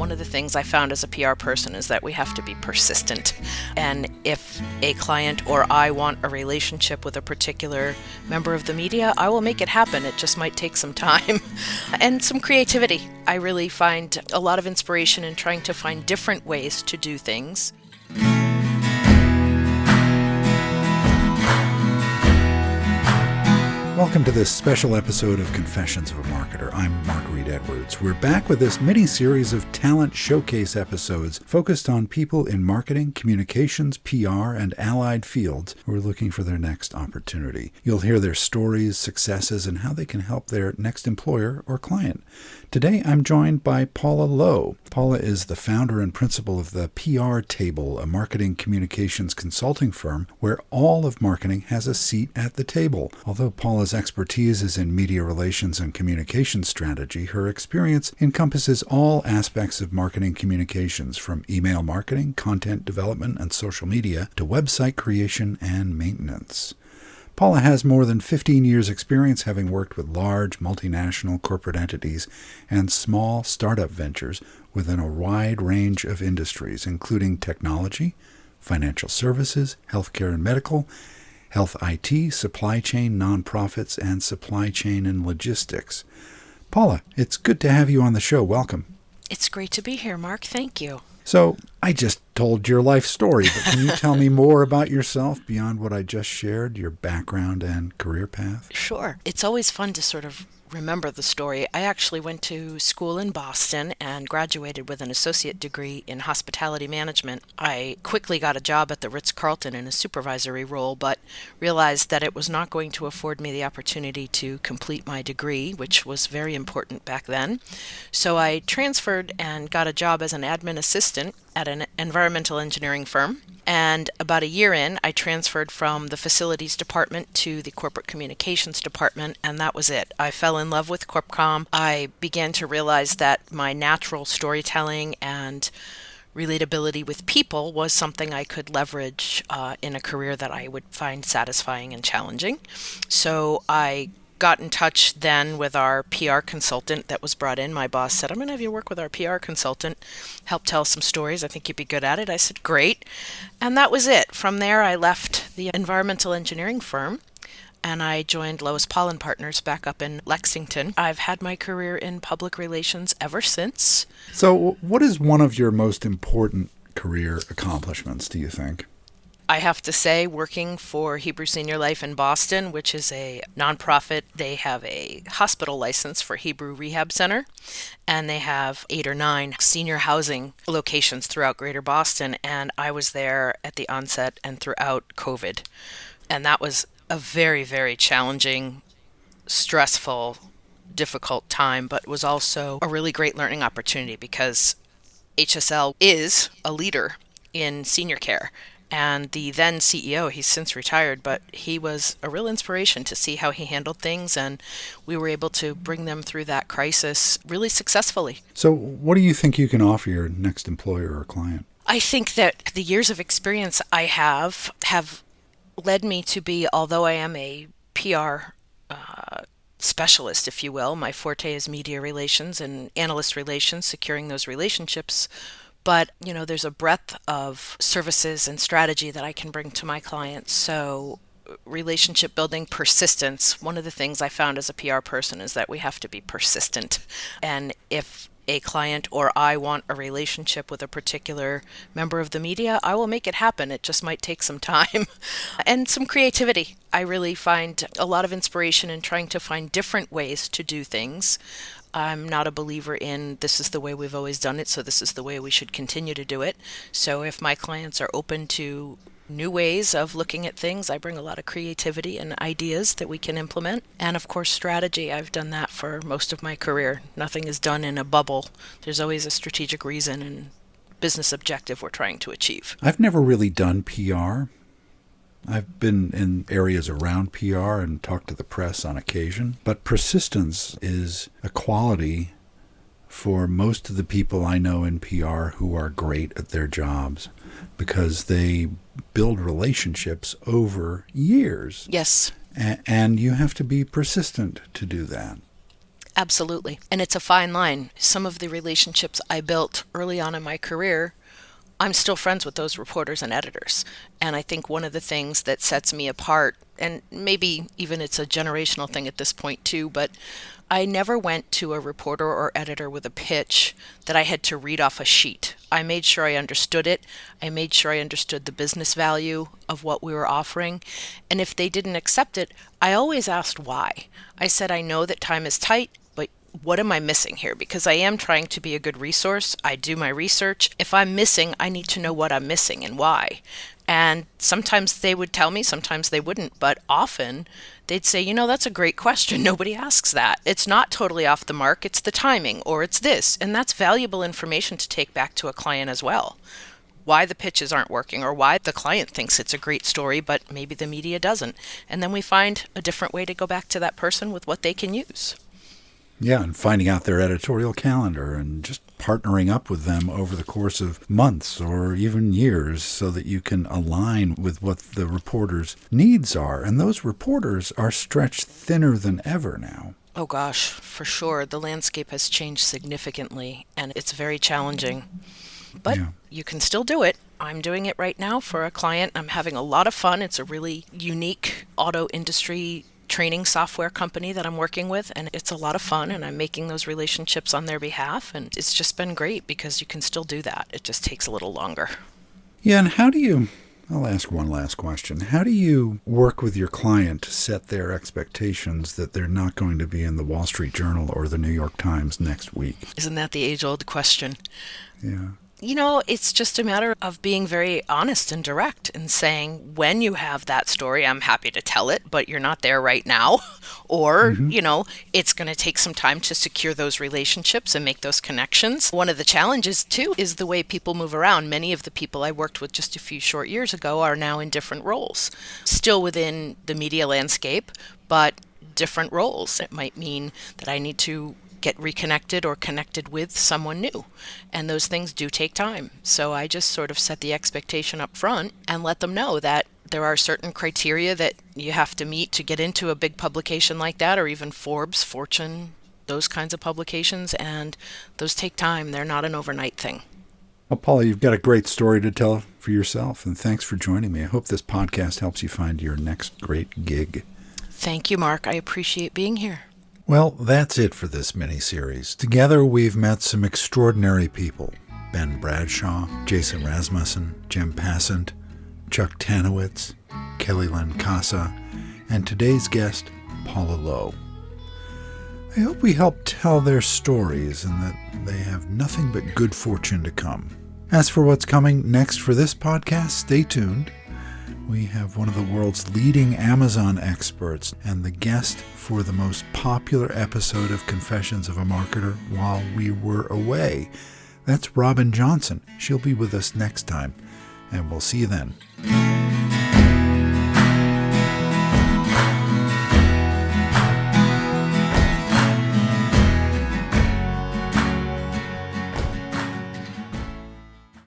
One of the things I found as a PR person is that we have to be persistent. And if a client or I want a relationship with a particular member of the media, I will make it happen. It just might take some time and some creativity. I really find a lot of inspiration in trying to find different ways to do things. Welcome to this special episode of Confessions of a Marketer. I'm Mark Reed Edwards. We're back with this mini-series of talent showcase episodes focused on people in marketing, communications, PR, and allied fields who are looking for their next opportunity. You'll hear their stories, successes, and how they can help their next employer or client. Today, I'm joined by Paula Lowe. Paula is the founder and principal of the PR Table, a marketing communications consulting firm where all of marketing has a seat at the table. Although Paula's expertise is in media relations and communications strategy, her experience encompasses all aspects of marketing communications, from email marketing, content development, and social media to website creation and maintenance. Paula has more than 15 years' experience having worked with large multinational corporate entities and small startup ventures within a wide range of industries, including technology, financial services, healthcare and medical, health IT, supply chain, nonprofits, and supply chain and logistics. Paula, it's good to have you on the show. Welcome. It's great to be here, Mark. Thank you. So, I just told your life story, but can you tell me more about yourself beyond what I just shared, your background and career path? Sure. It's always fun to sort of remember the story. I actually went to school in Boston and graduated with an associate degree in hospitality management. I quickly got a job at the Ritz-Carlton in a supervisory role, but realized that it was not going to afford me the opportunity to complete my degree, which was very important back then. So I transferred and got a job as an admin assistant at an environmental engineering firm. And about a year in, I transferred from the facilities department to the corporate communications department, and that was it. I fell in love with CorpComm. I began to realize that my natural storytelling and relatability with people was something I could leverage in a career that I would find satisfying and challenging. So I got in touch then with our PR consultant that was brought in. My boss said, I'm going to have you work with our PR consultant, help tell some stories. I think you'd be good at it. I said, great. And that was it. From there, I left the environmental engineering firm and I joined Lowe Paul & Partners back up in Lexington. I've had my career in public relations ever since. So what is one of your most important career accomplishments, do you think? I have to say, working for Hebrew Senior Life in Boston, which is a nonprofit, they have a hospital license for Hebrew Rehab Center, and they have 8 or 9 senior housing locations throughout Greater Boston, and I was there at the onset and throughout COVID. And that was a very, very challenging, stressful, difficult time, but was also a really great learning opportunity because HSL is a leader in senior care. And the then CEO, he's since retired, but he was a real inspiration to see how he handled things, and we were able to bring them through that crisis really successfully. So what do you think you can offer your next employer or client? I think that the years of experience I have led me to be, although I am a PR specialist, if you will, my forte is media relations and analyst relations, securing those relationships. But, there's a breadth of services and strategy that I can bring to my clients. So relationship building, persistence. One of the things I found as a PR person is that we have to be persistent. And if a client or I want a relationship with a particular member of the media, I will make it happen. It just might take some time and some creativity. I really find a lot of inspiration in trying to find different ways to do things. I'm not a believer in this is the way we've always done it, so this is the way we should continue to do it. So if my clients are open to new ways of looking at things, I bring a lot of creativity and ideas that we can implement. And of course, strategy. I've done that for most of my career. Nothing is done in a bubble. There's always a strategic reason and business objective we're trying to achieve. I've never really done PR. I've been in areas around PR and talked to the press on occasion, but persistence is a quality for most of the people I know in PR who are great at their jobs because they build relationships over years. Yes. And you have to be persistent to do that. Absolutely. And it's a fine line. Some of the relationships I built early on in my career, I'm still friends with those reporters and editors. And I think one of the things that sets me apart, and maybe even it's a generational thing at this point too, but I never went to a reporter or editor with a pitch that I had to read off a sheet. I made sure I understood it. I made sure I understood the business value of what we were offering. And if they didn't accept it, I always asked why. I said, I know that time is tight, but what am I missing here? Because I am trying to be a good resource. I do my research. If I'm missing, I need to know what I'm missing and why. And sometimes they would tell me, sometimes they wouldn't, but often they'd say, that's a great question. Nobody asks that. It's not totally off the mark. It's the timing, or it's this. And that's valuable information to take back to a client as well. Why the pitches aren't working, or why the client thinks it's a great story, but maybe the media doesn't. And then we find a different way to go back to that person with what they can use. Yeah, and finding out their editorial calendar and just partnering up with them over the course of months or even years so that you can align with what the reporter's needs are. And those reporters are stretched thinner than ever now. Oh gosh, for sure. The landscape has changed significantly, and it's very challenging. But you can still do it. I'm doing it right now for a client. I'm having a lot of fun. It's a really unique auto industry training software company that I'm working with, and it's a lot of fun, and I'm making those relationships on their behalf, and it's just been great because you can still do that. It just takes a little longer. Yeah, and I'll ask one last question. How do you work with your client to set their expectations that they're not going to be in the Wall Street Journal or the New York Times next week? Isn't that the age-old question? Yeah. It's just a matter of being very honest and direct and saying, when you have that story, I'm happy to tell it, but you're not there right now. Or, it's going to take some time to secure those relationships and make those connections. One of the challenges, too, is the way people move around. Many of the people I worked with just a few short years ago are now in different roles, still within the media landscape, but different roles. It might mean that I need to get reconnected or connected with someone new. And those things do take time. So I just sort of set the expectation up front and let them know that there are certain criteria that you have to meet to get into a big publication like that, or even Forbes, Fortune, those kinds of publications. And those take time. They're not an overnight thing. Well, Paula, you've got a great story to tell for yourself. And thanks for joining me. I hope this podcast helps you find your next great gig. Thank you, Mark. I appreciate being here. Well, that's it for this mini-series. Together, we've met some extraordinary people. Ben Bradshaw, Jason Rasmussen, Jim Passant, Chuck Tanowitz, Kelly Lancasa, and today's guest, Paula Lowe. I hope we helped tell their stories and that they have nothing but good fortune to come. As for what's coming next for this podcast, stay tuned. We have one of the world's leading Amazon experts and the guest for the most popular episode of Confessions of a Marketer while we were away. That's Robin Johnson. She'll be with us next time, and we'll see you then.